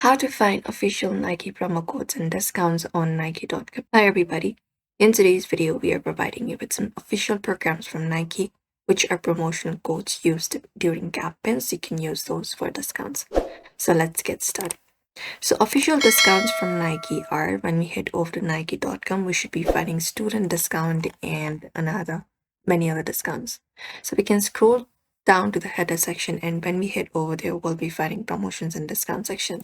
How to find official Nike promo codes and discounts on Nike.com. Hi, everybody. In today's video, we are providing you with some official programs from Nike, which are promotional codes used during campaigns. You can use those for discounts. So let's get started. So official discounts from Nike are when we head over to Nike.com, we should be finding student discount and many other discounts. So we can scroll down to the header section, and when we head over there, we'll be finding promotions and discount section.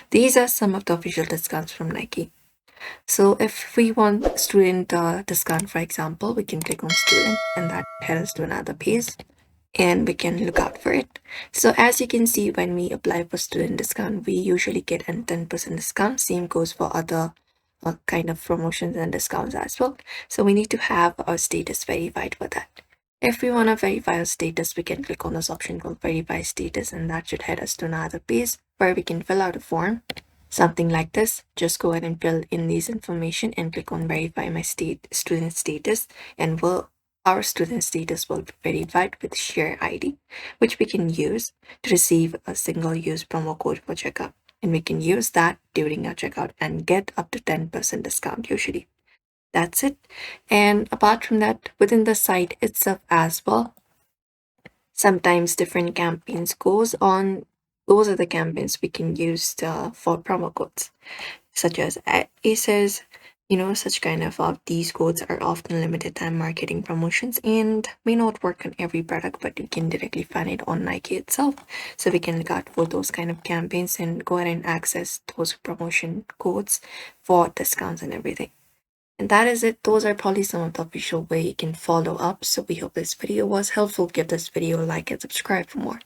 These are some of the official discounts from Nike. So if we want student discount, for example, we can click on student and that heads us to another page and we can look out for it. So as you can see, when we apply for student discount, we usually get a 10% discount. Same goes for other kind of promotions and discounts as well. So we need to have our status verified for that. If we want to verify our status, we can click on this option called verify status, and that should head us to another page where we can fill out a form, something like this. Just go ahead and fill in these information and click on verify my student status, and our student status will be verified with share ID, which we can use to receive a single-use promo code for checkout. And we can use that during our checkout and get up to 10% discount usually. That's it. And apart from that, within the site itself as well, sometimes different campaigns goes on. Those are the campaigns we can use for promo codes, such as ACEs. Such kind of these codes are often limited time marketing promotions and may not work on every product, but you can directly find it on Nike itself. So we can look out for those kind of campaigns and go ahead and access those promotion codes for discounts and everything. And that is it. Those are probably some of the official way you can follow up. So we hope this video was helpful. Give this video a like and subscribe for more.